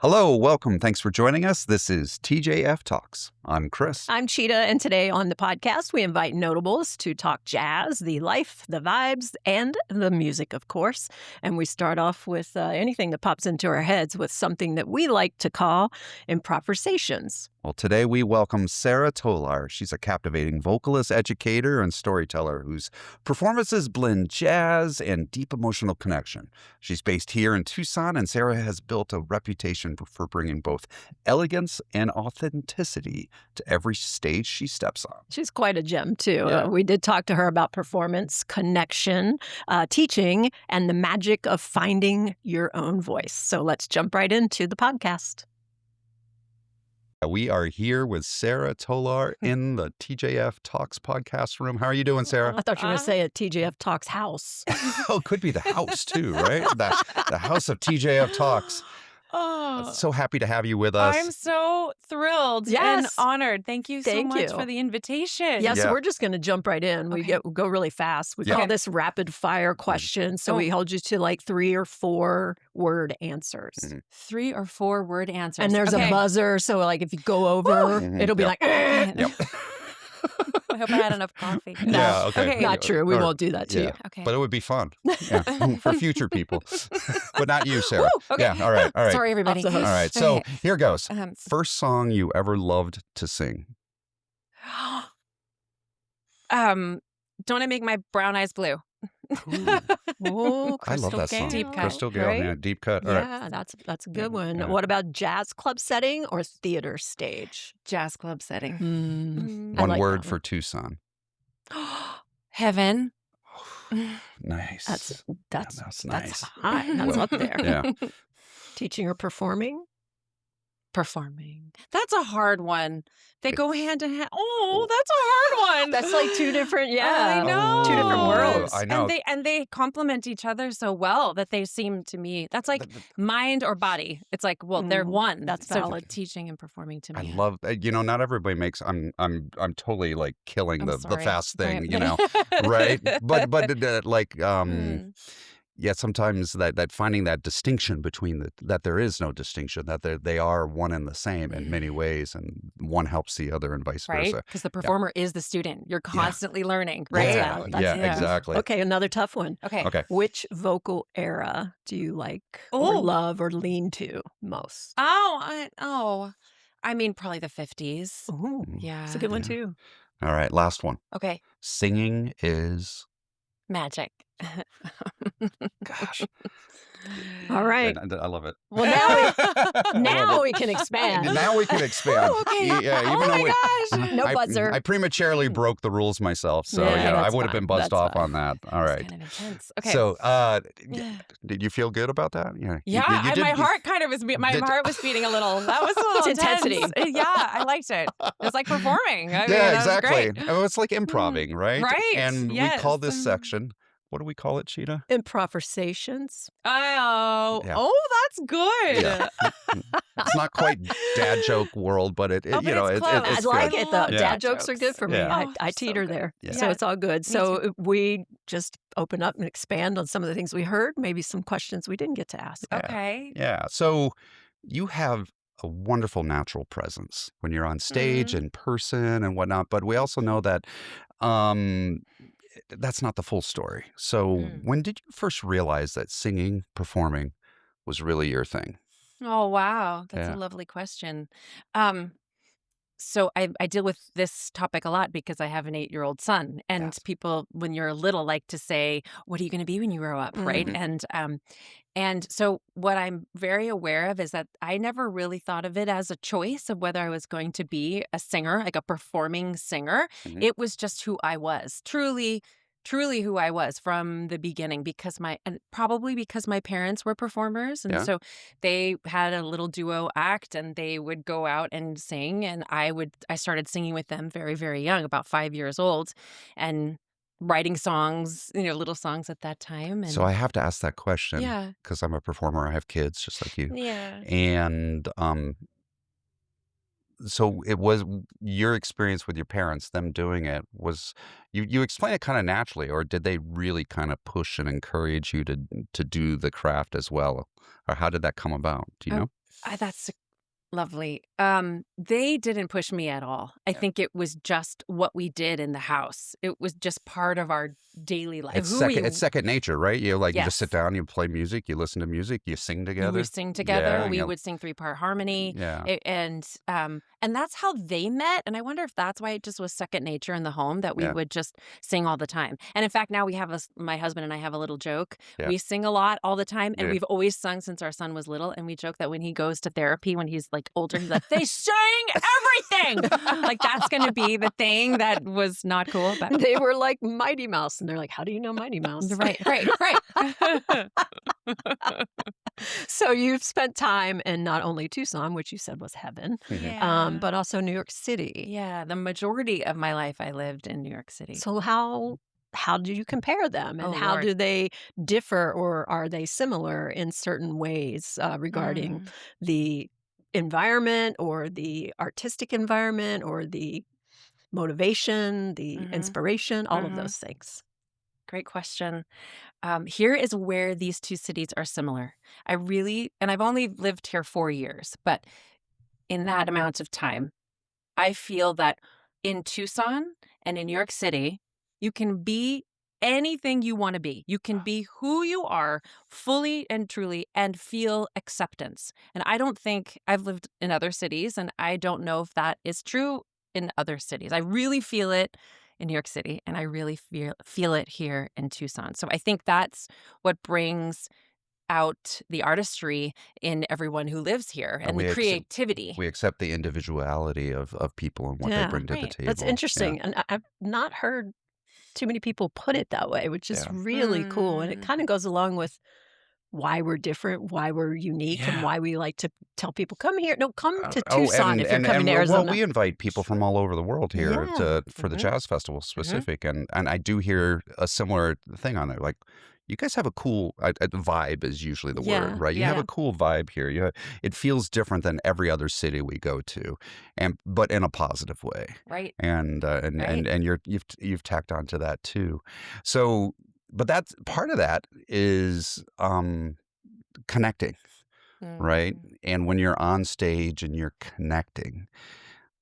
Hello, welcome. Thanks for joining us. This is TJF Talks. I'm Chris. I'm Cheetah, and today on the podcast, we invite notables to talk jazz, the life, the vibes, and the music, of course. And we start off with anything that pops into our heads with something that we like to call improvisations. Well, today we welcome Sarah Tolar. She's a captivating vocalist, educator, and storyteller whose performances blend jazz and deep emotional connection. She's based here in Tucson, and Sarah has built a reputation for bringing both elegance and authenticity to every stage she steps on. She's quite a gem, too. Yeah. We did talk to her about performance, connection, teaching, and the magic of finding your own voice. So let's jump right into the podcast. We are here with Sarah Tolar in the TJF Talks podcast room. How are you doing, Sarah? I thought you were going to say a TJF Talks house. Oh, it could be the house too, right? The house of TJF Talks. Oh, So happy to have you with us. I'm so thrilled and Yes. honored. Thank you so Thank much you. for the invitation. Yeah, so Yeah. we're just going to jump right in. We Okay. go really fast. We Yeah. call this rapid fire questions. So Oh. we hold you to like 3 or 4 word answers. Mhm. 3 or 4 word answers. And there's Okay. a buzzer. So like if you go over, Mhm. it'll be Yep. like, "Eh." Yep. I hope I had enough coffee. No. Yeah, okay. Not true. We Or- won't do that to yeah. you. Okay. But it would be fun for future people, but not you, Sarah. Woo, okay. Yeah, all right, all right. Sorry, everybody. Off the hook. All right, so Okay. here goes. Um, First song you ever loved to sing. Don't I make my brown eyes blue? Oh, I love Crystal that song. Deep cut. Crystal Gale, right? yeah, deep cut. All right. Yeah, that's a good one. Yeah. What about jazz club setting or theater stage? Jazz club setting. I One like word that for one. Tucson. Heaven. Nice. That's nice. high. That's up there. Yeah. Teaching or performing? Performing. That's a hard one. They go hand in hand. Oh, that's a hard one. That's like 2 different, yeah. I know. 2 different worlds. I know. And they complement each other so well that they seem to me that's like mind or body. It's like, well, they're one. That's so valid. teaching and performing to I me. love not everybody makes I'm totally like killing I'm the sorry. fast thing, Right. right? But like Mm. yeah, sometimes that finding that distinction between that there is no distinction, that they are one and the same in many ways, and one helps the other and vice Right? versa. Because the performer is the student. You're constantly learning. Right? That's Yeah, valid. yeah, yeah. exactly. Okay, another tough one. Okay. Okay. Which vocal era do you like or Oh. love or lean to most? I mean, probably the 50s. Ooh, Yeah. it's a good one Yeah. too. All right, last one. Okay. Singing is Magic. gosh. All right. I love it. Well, now we can expand. Now we can expand. Oh, okay. Yeah, Oh even my though gosh. No I, buzzer. I prematurely broke the rules myself, so Yeah, I that's would have been fine. buzzed That's off fine. on that. All It's right. kind of intense. Okay. So, Yeah. did you feel good about that? Yeah. Yeah, did- my heart kind of was. My did- heart was beating a little. That was a little It's intensity. intense. Yeah, I liked it. It was like performing. I mean, Yeah, that was exactly. great. Oh, it's like improving, right? Right, And we call this yes. section. What do we call it, Cheetah? Improvisations. Oh, Yeah. oh, that's good. Yeah. It's not quite dad joke world, but it Oh, but you know it's it, close. it's I like good. it though. Yeah. Dad jokes are good for me. Yeah. Oh, I so teeter good. there. Yeah. So Yeah. it's all good. Me So we just open up and expand on some of the things we heard, maybe some questions we didn't get to ask. Yeah. Okay. Yeah. So you have a wonderful natural presence when you're on stage, in person, and whatnot. But we also know that that's not the full story. So when did you first realize that singing, performing was really your thing? Oh, wow. That's Yeah. a lovely question. So I deal with this topic a lot because I have an 8-year-old son, and Yes. people, when you're little, like to say, "What are you going to be when you grow up?" Right? Mhm. And so what I'm very aware of is that I never really thought of it as a choice of whether I was going to be a singer, like a performing singer. Mhm. It was just who I was, truly who I was from the beginning, and probably because my parents were performers. And Yeah. so they had a little duo act and they would go out and sing. And I started singing with them very, very young, about 5 years old, and writing songs, little songs at that time. And So I have to ask that question yeah. because I'm a performer. I have kids just like you. Yeah. And so it was your experience with your parents, them doing it was you explain it kind of naturally, or did they really kind of push and encourage you to do the craft as well? Or how did that come about? Do you know? That's lovely. They didn't push me at all. I Yeah. think it was just what we did in the house. It was just part of our daily life. It's Who we second nature, right? You just sit Yes. down, you play music, you listen to music, you sing We together. sing together. Yeah, We would sing three-part harmony, yeah, and that's how they met. And I wonder if that's why it just was second nature in the home that we yeah, would just sing all the time. And in fact, now we have my husband and I have a little joke. yeah, We sing a lot all the time, and yeah. we've always sung since our son was little. And we joke that when he goes to therapy, when he's like older, he's like, "They sing everything." Like that's going to be the thing that was not cool. But They were like Mighty Mouse, and they're like, "How do you know Mighty Mouse?" right, right. So you've spent time in not only Tucson, which you said was heaven, Yeah. but also New York City. Yeah, the majority of my life I lived in New York City. So how do you compare them, and Oh, how Lord. do they differ, or are they similar in certain ways regarding Mm, the environment, or the artistic environment, or the motivation, the mhm, inspiration, all of mhm. those things? Great question. Here is where these two cities are similar. And I've only lived here 4 years, but in that amount of time, I feel that in Tucson and in New York City, you can be anything you want to be. You can be who you are fully and truly and feel acceptance. And I don't think I've lived in other cities, and I don't know if that is true in other cities. I really feel it in New York City, and I really feel it here in Tucson. So I think that's what brings out the artistry in everyone who lives here And and the creativity. we accept the individuality of people and what they Yeah, bring to the Right. that's table. Yeah, interesting, and I've not heard too many people put it that way, which is yeah, really cool, and it Mm. kinda goes along with why we're different, why we're unique, and yeah. why we like to tell people, "Come here." No, come to Oh, Tucson if you're coming to well, Arizona. we invite people from all over the world here Yeah. to for the Mhm. jazz festival Mhm. specific, and I do hear a similar thing on there. Like, you guys have a cool vibe is usually the word, Yeah, right? You have Yeah. a cool vibe here. It feels different than every other city we go to, and but in a positive way. Right. And you've tacked onto that too. So, but that's part of that is connecting, right? Mm. And when you're on stage and you're connecting,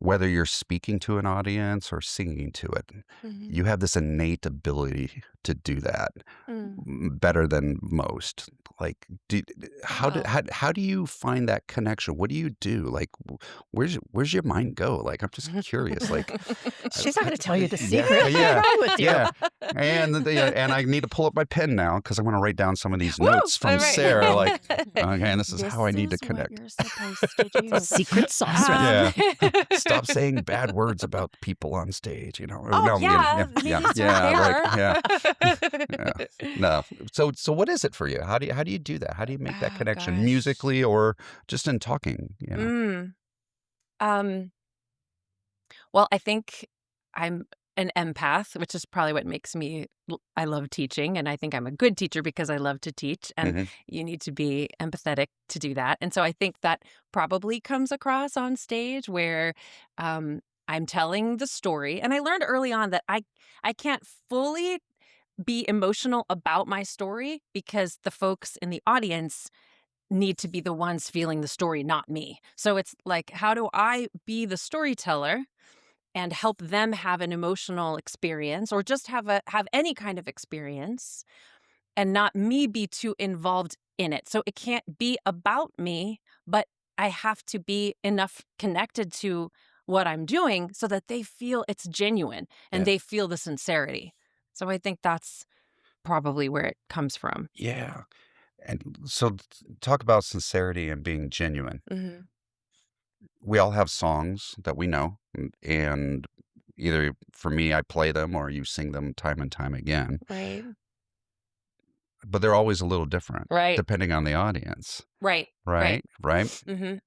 whether you're speaking to an audience or singing to it, Mhm. you have this innate ability to do that Mm. better than most. Like, Oh. how do you find that connection? What do you do? Like, where's your mind go? Like, I'm just curious. Like, she's not gonna tell you the yeah, secret. What's yeah, wrong with you? yeah. And I need to pull up my pen now because I want to write down some of these Woo! notes All from right. Sarah. Like, okay, and this is This how I need to is what connect. you're supposed to do. Secret sauce Yeah. recipe. Stop saying bad words about people on stage, Or Oh, no, yeah, yeah, maybe start yeah, like, yeah, there. yeah. No. So what is it for you? How do you do that? How do you make that Oh, connection gosh. musically or just in talking? Mm. Um, well, I think I'm an empath, which is probably what makes me I love teaching, and I think I'm a good teacher because I love to teach, and Mhm. you need to be empathetic to do that. And so I think that probably comes across on stage where I'm telling the story. And I learned early on that I can't fully be emotional about my story because the folks in the audience need to be the ones feeling the story, not me. So it's like, how do I be the storyteller and help them have an emotional experience or just have any kind of experience and not me be too involved in it. So it can't be about me, but I have to be enough connected to what I'm doing so that they feel it's genuine and Yeah. they feel the sincerity. So I think that's probably where it comes from. Yeah. And so talk about sincerity and being genuine. Mhm. We all have songs that we know, and either for me, I play them or you sing them time and time again, Right. but they're always a little different Right. depending on the audience, Right. Right. right? Right? Mhm.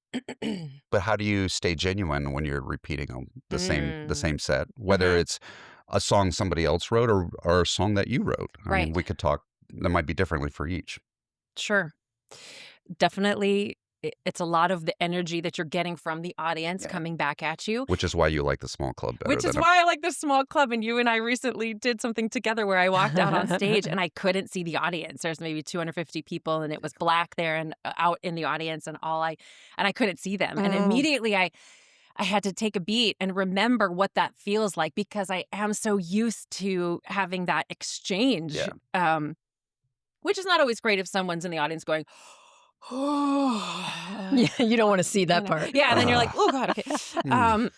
But how do you stay genuine when you're repeating the Mm. same set, whether Mhm. it's a song somebody else wrote or a song that you wrote? I mean, Right. we could talk that might be differently for each. Sure. Definitely. it's a lot of the energy that you're getting from the audience Yeah. coming back at you. Which is why you like the small club better Which is than a why I like the small club. And you and I recently did something together where I walked out on stage and I couldn't see the audience. There's maybe 250 people and it was black there and out in the audience and I couldn't see them. And immediately I had to take a beat and remember what that feels like because I am so used to having that exchange, Yeah. which is not always great if someone's in the audience going, Yeah, you don't want to see that part. Yeah, and then you're like, oh God, okay. Mm.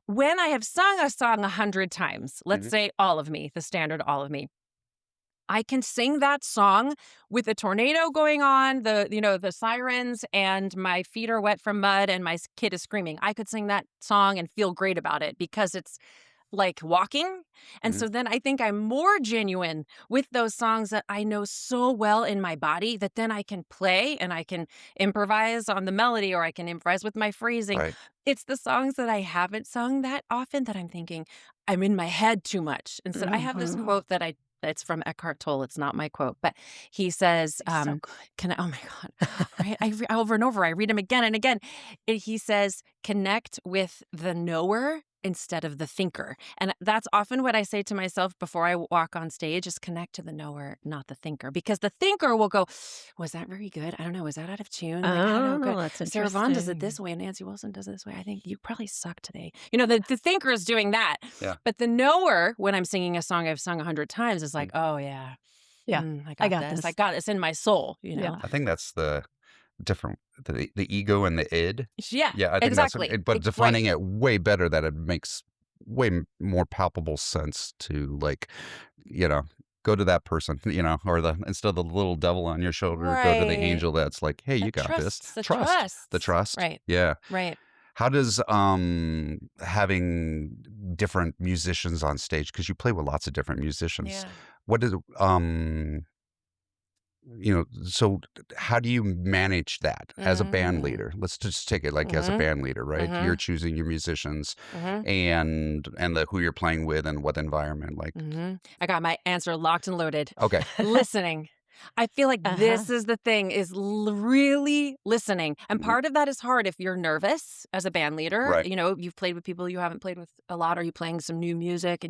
When I have sung a song 100 times, let's Mhm. say All of Me, the standard All of Me, I can sing that song with a tornado going on, the sirens, and my feet are wet from mud, and my kid is screaming. I could sing that song and feel great about it because it's like walking. And Mhm. so then I think I'm more genuine with those songs that I know so well in my body that then I can play and I can improvise on the melody or I can improvise with my phrasing. Right. It's the songs that I haven't sung that often that I'm thinking I'm in my head too much. And so I have this Mhm. quote it's from Eckhart Tolle. It's not my quote, but he says, He's so good. oh my God, over and over, I read him again and again. He says, connect with the knower instead of the thinker. And that's often what I say to myself before I walk on stage is connect to the knower, not the thinker. Because the thinker will go, was that very good? I don't know. Was that out of tune? Like, I don't know. Good. That's Sarah Vaughan does it interesting. this way and Nancy Wilson does it this way. I think you probably suck today. The thinker is doing that. Yeah. But the knower, when I'm singing a song I've sung 100 times, is like, oh yeah. Yeah, I got this. I got this in my soul, Yeah. I think that's the different the ego and the id. Yeah, Yeah, I think exactly. that's but defining it way better that it makes way more palpable sense to go to that person, or instead of the little devil on your shoulder, go to the Right. angel that's like, hey, you got this. The The trust. Right. Yeah. Right. How does having different musicians on stage, because you play with lots of different musicians, Yeah. what does so how do you manage that as a band leader? Let's just take it like as a band leader, right? You're choosing your musicians and who you're playing with and what environment, like. I got my answer locked and loaded. Okay. Listening. I feel like this is the thing, is really listening. And Mhm. part of that is hard if you're nervous as a band leader. Right. You've played with people you haven't played with a lot, or you playing some new music,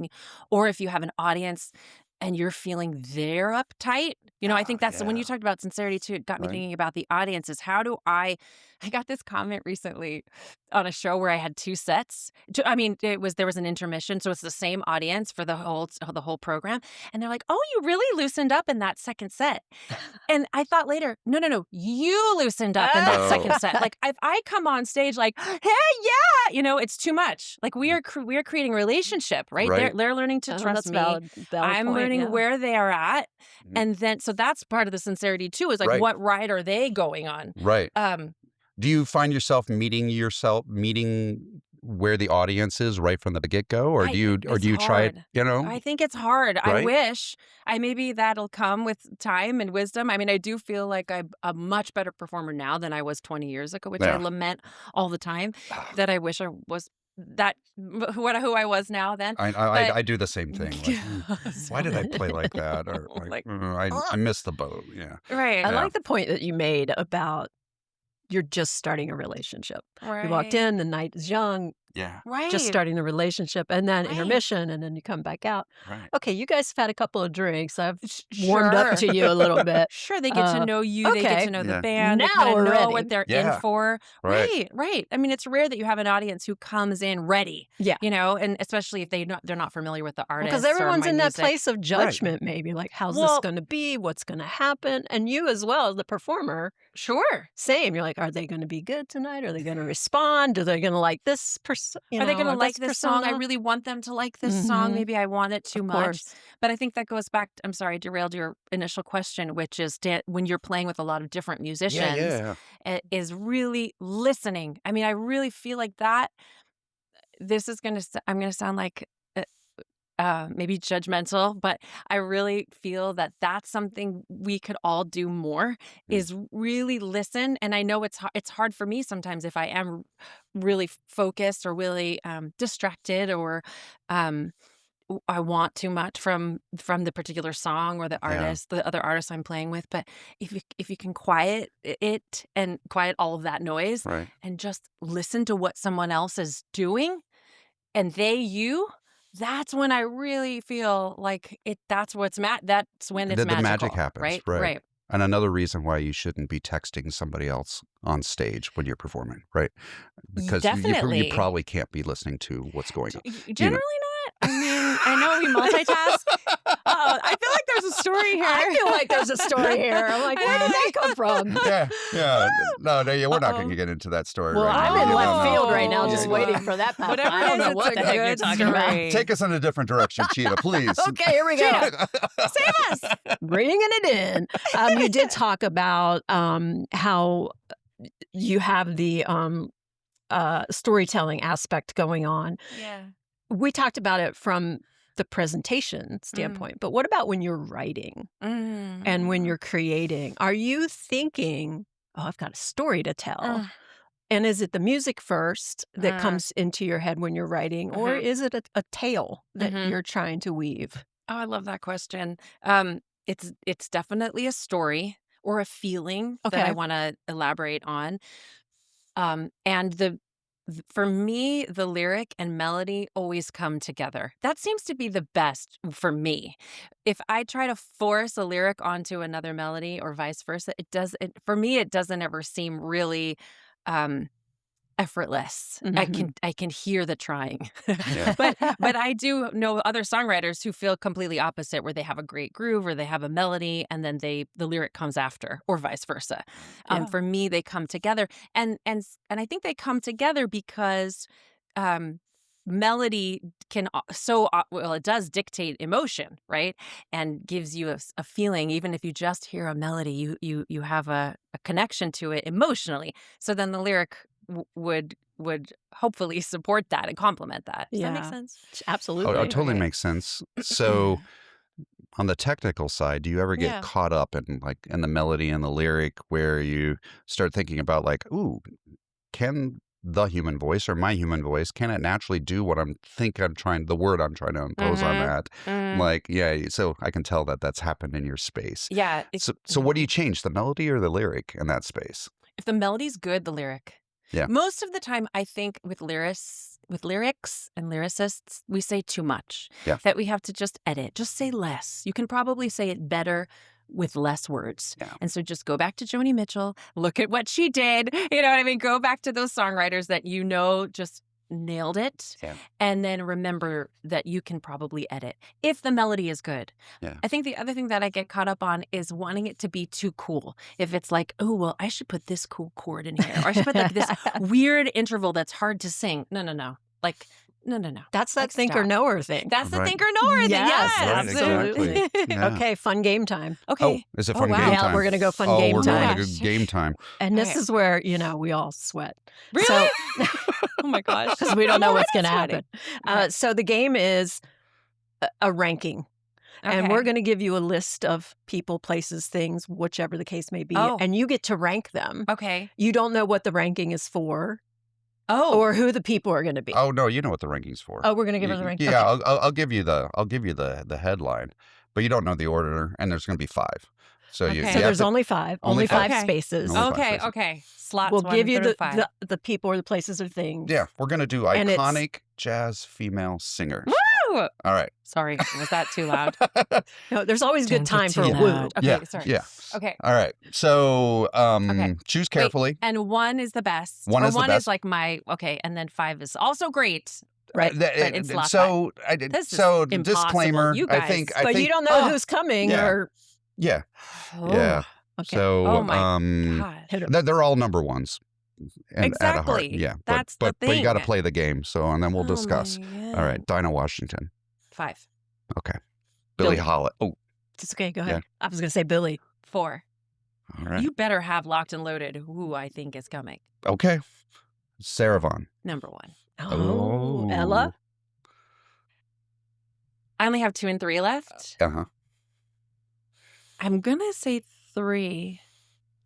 or if you have an audience and you're feeling they're uptight. I think that's when you Yeah. talked about sincerity too, it got me Right. thinking about the audience is how do I got this comment recently on a show where I had two sets. There was an intermission, so it's the same audience for the whole program. And they're like, oh, you really loosened up in that second set. And I thought later, no, you loosened up in that Oh. second set. Like if I come on stage like, hey, yeah, it's too much. Like we are creating a relationship, right? Right. They're learning to trust That's me. valid I'm point, learning yeah. where they are at. Mhm. And then, so that's part of the sincerity too, is like, Right. what ride are they going on? Right. Do you find yourself meeting where the audience is right from the get-go, or do you It's try it, hard. I think it's hard. I Right? wish. Maybe that'll come with time and wisdom. I do feel like I'm a much better performer now than I was 20 years ago, which I Yeah. lament all the time, that I wish I was who I was now then. I do the same thing. Like, why did I play like that? Or Like, I missed the boat. Yeah. right. I Yeah. like the point that you made about you're just starting a relationship. Right. You walked in, the night is young, Yeah. Right. just starting the relationship, and then Right. intermission, and then you come back out. Right. Okay, you guys have had a couple of drinks. I've warmed up Sure. to you a little bit. Sure, they get to know you. They get okay. to know Yeah. the band. They Now kind of we're know ready. what they're Yeah. in for. Right. Right. It's rare that you have an audience who comes in ready. Yeah. And especially if they're not familiar with the artist. Because or everyone's my in that music. place of judgment, maybe like, how's this Well- going to be? What's going to happen? And you, as well as the performer, Sure. same. You're like, are they going to be good tonight? Are they going to respond? Are they going to like this person? Are they going to like this song? I really want them to like this song. Mhm. Maybe I want it too Of much. course. But I think that goes back. I'm sorry, I derailed your initial question, which is when you're playing with a lot of different musicians, Yeah. it is really listening. I really feel like that. This is I'm going to sound like maybe judgmental, but I really feel that that's something we could all do more, is really listen. And I know it's hard for me sometimes if I am really focused or really distracted or I want too much from the particular song or the artist, the other artist I'm playing with. But if you can quiet it and quiet all of that noise Right. and just listen to what someone else is doing and that's when I really feel like it. That's when it's The magical, magic happens, right? right. Right. And another reason why you shouldn't be texting somebody else on stage when you're performing, right? Because you Definitely. probably can't be listening to what's going on. Generally not. I mean, I know we multitask. I feel like there's a story here. I feel like there's a story here. I'm like, where did that come from? Yeah. No, we're not going to get into that story Well, right now. I'm in No, left no. field right now, Yeah, just yeah. waiting for that. Whatever I it don't is, know it's what a the heck you're good talking about. story. Take us in a different direction, Cheetah, please. Okay, here we go. Save us. Bringing it in. You did talk about how you have the storytelling aspect going on. Yeah. We talked about it from the presentation standpoint, but what about when you're writing and when you're creating? Are you thinking, oh, I've got a story to tell? And is it the music first that comes into your head when you're writing, or is it a tale that you're trying to weave? Oh, I love that question. It's definitely a story or a feeling that I Okay. want to elaborate on. And for me, the lyric and melody always come together. That seems to be the best for me. If I try to force a lyric onto another melody or vice versa, for me, it doesn't ever seem really effortless. I can hear the trying. Yeah. But I do know other songwriters who feel completely opposite, where they have a great groove or they have a melody and then the lyric comes after, or vice versa. Yeah. For me, they come together, and I think they come together because melody can it does dictate emotion, right? And gives you a feeling. Even if you just hear a melody, you have a connection to it emotionally. So then the lyric would hopefully support that and complement that. Does that make sense? Absolutely. Oh, it totally Okay. makes sense. So, on the technical side, do you ever get Yeah. caught up in the melody and the lyric where you start thinking about like, ooh, can the human voice or my human voice, can it naturally do what the word I'm trying to impose on that? Like, yeah, so I can tell that that's happened in your space. Yeah. So what do you change, the melody or the lyric in that space? If the melody's good, the lyric. Yeah. Most of the time, I think with lyrics and lyricists, we say too much. Yeah. That we have to just edit. Just say less. You can probably say it better with less words. Yeah. And so just go back to Joni Mitchell. Look at what she did. You know what I mean? Go back to those songwriters that just nailed it. Yeah. And then remember that you can probably edit if the melody is good. Yeah. I think the other thing that I get caught up on is wanting it to be too cool. If it's like, oh, well, I should put this cool chord in here, or I should put like this weird interval that's hard to sing. No. Like, no. That's that Like, think or stop. knower thing. That's the Right. think or knower thing. Yes, Right, absolutely. exactly. Yeah. Okay, fun game time. Okay. Oh, is it fun wow. game Yeah, time? we're gonna go fun Oh, game we're time. going to go game time. And this Okay. is where, we all sweat. Really? So, Oh my gosh. because we don't know what's going to already happen. sweating. So the game is a ranking. And we're going to give you a list of people, places, things, whichever the case may be. Oh. And you get to rank them. Okay. You don't know what the ranking is for Oh. or who the people are going to be. Oh no, you know what the ranking's for. Oh, we're going to give them the ranking. Yeah, Okay. I'll give you the headline, but you don't know the order, and there's going to be 5. So Okay. you So have there's to- only 5. only Only 5 five. spaces. Only 5 Okay. spaces. Okay. Slots. We'll 1 give you through 5. the people or the places or things. Yeah, we're going to do And it's- iconic jazz female singers. Woo! All right. Sorry, was that too loud? No, there's always good Don't time be for too a woo. loud. Okay. Yeah, Sorry. yeah. Okay. All right. So Okay. choose carefully. And 1 is the best. One or is the 1 best. is like and then 5 is also great. Right. But it's lot So This is so impossible. disclaimer. You I guys. think But you don't know who's coming Yeah. or Yeah. Oh, Yeah. okay. So Oh my God. Hit 'em. they're all number ones. And at a heart. Exactly. Yeah. That's the but you got to thing. play the game. So and then we'll Oh discuss. my All God. right. Dinah Washington. 5. Okay. Billie Billie. Holiday. Oh, It's okay. Go ahead. I was going to say Billy. 4. all right. You better have locked and loaded who I think is coming. Okay. Sarah Vaughan. Number 1. Oh, Ella. I only have 2 and 3 left. Uh-huh. I'm gonna say 3.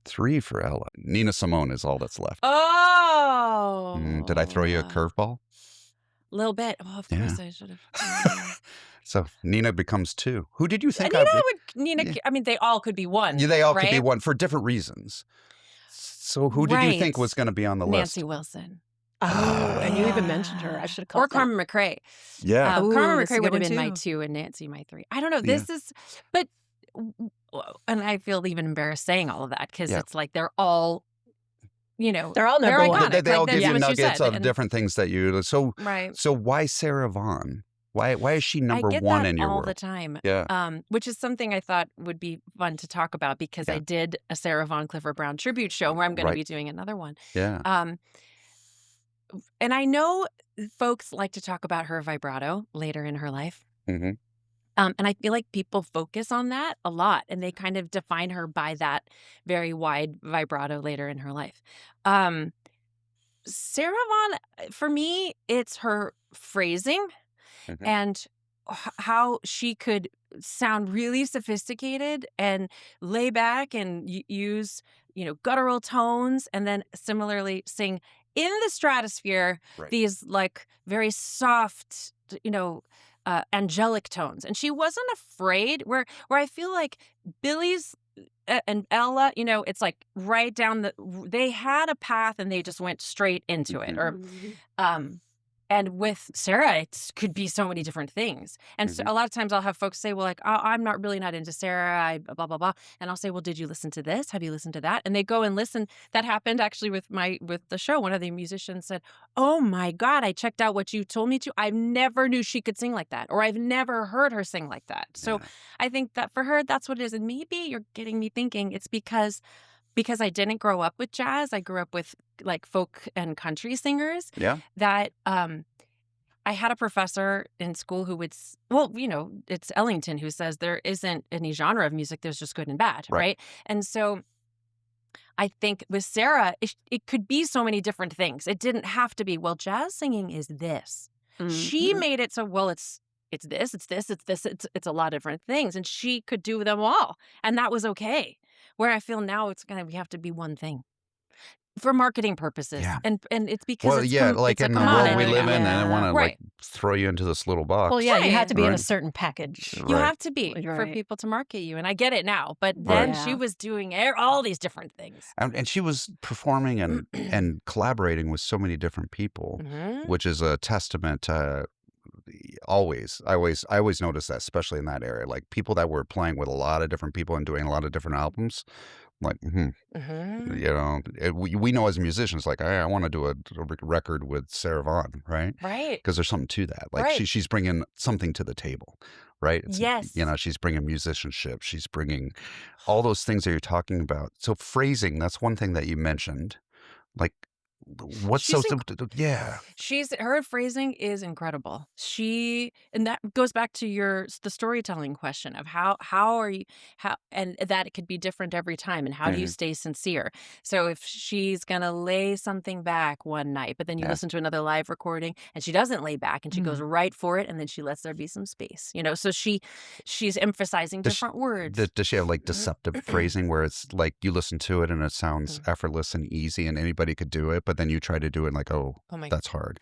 3 for Ella. Nina Simone is all that's left. Oh. Did I throw you a curveball? A little bit. Oh, of Yeah. course I should have. So Nina becomes 2. Who did you think Nina, Yeah. I mean, they all could be one, Yeah, they all could be right? one for different reasons. So who did you think Right. was going to be on the Nancy list? Wilson. Oh, and you even mentioned her. I Yeah. should have Or called that. Carmen McRae. Yeah. Carmen That's a McRae good would have one been my too. 2 and Nancy my 3. I don't know. Yeah. This is, but, and I feel even embarrassed saying all of that because Yeah. it's like they're all, They're all they're number one. iconic. They all Like give that's you what you nuggets said. of different things that you Right. So why Sarah Vaughan? Why is she I number get 1 that in your all the world? time. Yeah. Which is something I thought would be fun to talk about because I Yeah. did a Sarah Vaughan Clifford Brown tribute show where I'm going to Right. be doing another one. Yeah. And I know folks like to talk about her vibrato later in her life. Mhm. And I feel like people focus on that a lot and they kind of define her by that very wide vibrato later in her life. Sarah Vaughan, for me, it's her phrasing Mhm. and how she could sound really sophisticated and lay back and use, guttural tones and then similarly sing in the stratosphere Right. these like very soft, angelic tones. And she wasn't afraid where I feel like Billy's and Ella, it's like right down they had a path and they just went straight into it. Mhm. Or, and with Sarah, it could be so many different things. And so Mhm. a lot of times I'll have folks say, well, like, oh, I'm not into Sarah. I blah, blah, blah. And I'll say, well, did you listen to this? Have you listened to that? And they go and listen. That happened actually with the show. One of the musicians said, oh my God, I checked out what you told me to. I never knew she could sing like that. Or I've never heard her sing like that. So Yeah. I think that for her, that's what it is. And maybe you're getting me thinking it's because I didn't grow up with jazz. I grew up with like folk and country singers Yeah. that I had a professor in school who would, it's Ellington who says there isn't any genre of music. There's just good and bad. Right. Right. And so I think with Sarah, it could be so many different things. It didn't have to be, well, jazz singing is this. She made it so, well, it's this, it's this, it's this, it's a lot of different things. And she could do them all. And that was okay. Where I feel now we have to be one thing for marketing purposes. Yeah. And it's because Well, yeah, like it's a in the world we commodity live now. in, and I want to Right. throw you into this little box. Well, yeah, you have Right. to be in a Right. certain package. You Right. have to be for Right. people to market you. And I get it now. But then Right. she was doing all these different things. And she was performing and collaborating with so many different people, Mhm. which is a testament to I always notice that, especially in that area, like people that were playing with a lot of different people and doing a lot of different albums. Like, Mhm. we know as musicians, like I want to do a record with Sarah Vaughan, right? Right. Because there's something to that. Like Right. she's bringing something to the table, right? Yes. She's bringing musicianship. She's bringing all those things that you're talking about. So phrasing, that's one thing that you mentioned. Like, what's She's yeah. her phrasing is incredible. And that goes back to the storytelling question of how are you, and that it could be different every time. And how do you Mhm. stay sincere? So if she's going to lay something back one night, but then you Yeah. listen to another live recording and she doesn't lay back and she goes right for it. And then she lets there be some space, so she's emphasizing Does she- different words. Does she have like deceptive phrasing where it's like you listen to it and it sounds Mm. effortless and easy and anybody could do it, but then you try to do it and like, oh, Oh my that's hard.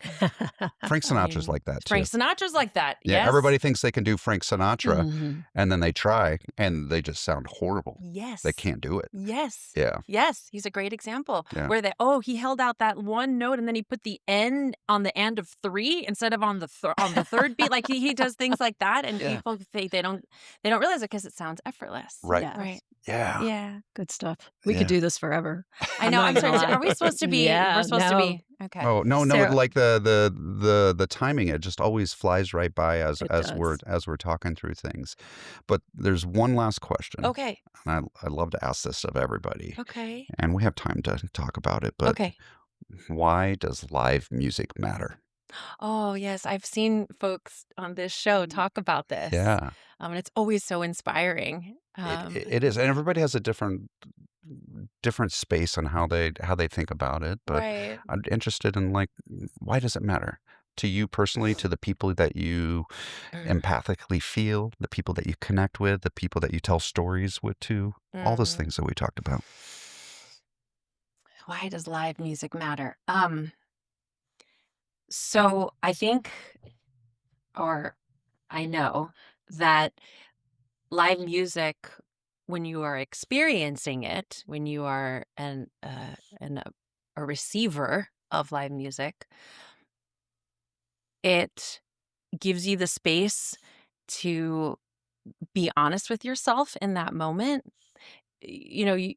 Frank Sinatra's like that too. Frank Sinatra's like that. Yeah, Yes. everybody thinks they can do Frank Sinatra, Mhm. and then they try, and they just sound horrible. Yes. They can't do it. Yes. Yeah. Yes, he's a great example. Yeah. Where he held out that one note and then he put the N on the end of 3 instead of on the third beat. Like he does things like that, and Yeah. people they don't realize it because it sounds effortless. Right. Yes. Right. Yeah. Yeah. Good stuff. We Yeah. could do this forever. I know. not I'm gonna sorry. lie. Are we supposed to be? Yeah, We're supposed to no. be. Okay. Oh no, Sarah- like the timing, it just always flies right by as It we're talking through things. But there's one last question, Okay. and I love to ask this of everybody, Okay. and we have time to talk about it. But Okay. why does live music matter? Oh yes, I've seen folks on this show talk about this. Yeah, And it's always so inspiring. it is, and everybody has a different space on how they think about it. But Right. I'm interested in like, why does it matter to you personally, to the people that you empathically feel, the people that you connect with, the people that you tell stories with, too, all those Mm. things that we talked about. Why does live music matter? So I think, or I know that live music, when you are experiencing it, when you are a receiver of live music, it gives you the space to be honest with yourself in that moment. You know,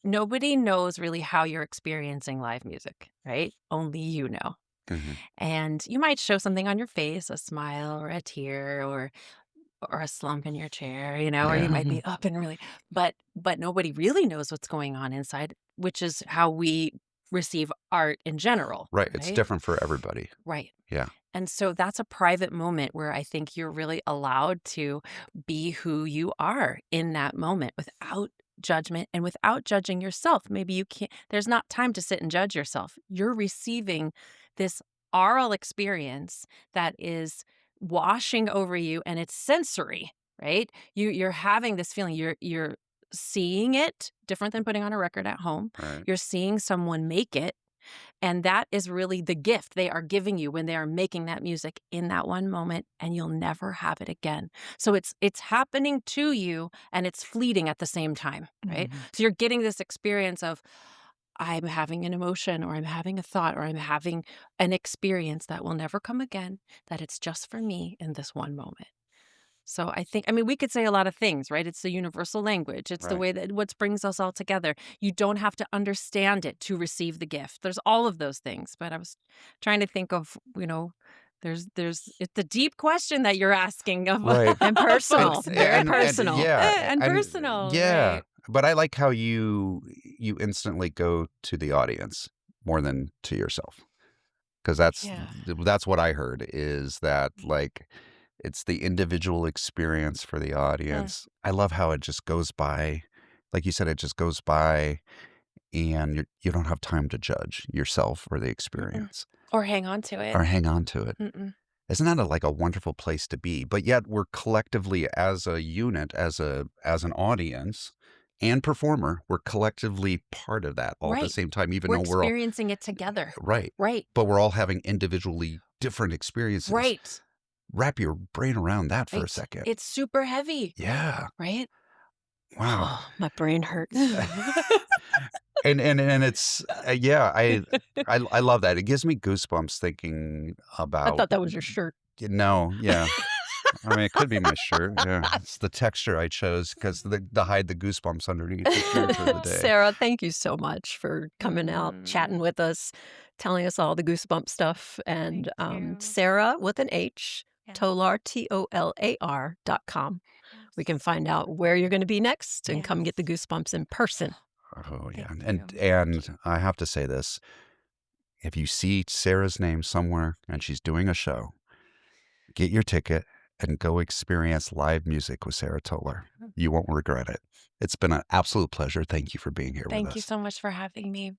nobody knows really how you're experiencing live music, right? Only you know. Hmm. And you might show something on your face, a smile or a tear or a slump in your chair, or you Yeah. might Mhm. be up and really, but nobody really knows what's going on inside, which is how we receive art in general, Right. It's right? different for everybody. Right. Yeah. And so that's a private moment where I think you're really allowed to be who you are in that moment without judgment and without judging yourself. Maybe you can't, there's not time to sit and judge yourself. You're receiving this aural experience that is washing over you, and it's sensory, right? You're having this feeling, you're seeing it different than putting on a record at home. Right. You're seeing someone make it, and that is really the gift they are giving you when they are making that music in that one moment, and you'll never have it again. So it's happening to you and it's fleeting at the same time, right? Mhm. So you're getting this experience of, I'm having an emotion or I'm having a thought or I'm having an experience that will never come again, that it's just for me in this one moment. So I think, I mean, we could say a lot of things, right? It's the universal language. It's the Right. way that what brings us all together. You don't have to understand it to receive the gift. There's all of those things, but I was trying to think of, it's a deep question that you're asking of, Right. And but personal, very And personal. yeah, and and personal, yeah, right? but I like how you instantly go to the audience more than to yourself, because Yeah. that's what I heard, is that, like, it's the individual experience for the Uh, audience. I love how it just goes by, like you said, it just goes by, and you don't have time to judge yourself or the mm-mm. experience Or hang on to it. or hang on to it. Mm-mm. Isn't that like a wonderful place to be? But yet we're collectively, as a unit, as an audience and performer, we're collectively part of that all at the Right. same time, even We're though we're all experiencing it together. right. Right. But we're all having individually different experiences. Right. Wrap your brain around that for a Right. second. It's super heavy, Yeah. right? Wow. Oh, my brain hurts. And it's yeah, I love that. It gives me goosebumps thinking I about thought that was your shirt. no, yeah. I mean, it could be my shirt. Yeah, it's the texture I chose because the hide the goosebumps underneath the shirt for the day. Sarah, thank you so much for coming out, Mm, chatting with us, telling us all the goosebump stuff. thank And you. Sarah with an H, Yes. Tolar, TOLAR.com. We can Yes. find out where you're going to be next and come get the Yes. goosebumps in person. Oh Thank yeah, you. and I have to say this: if you see Sarah's name somewhere and she's doing a show, get your ticket and go experience live music with Sarah Tolar. You won't regret it. It's been an absolute pleasure. Thank you for being here with Thank you us. so much for having me.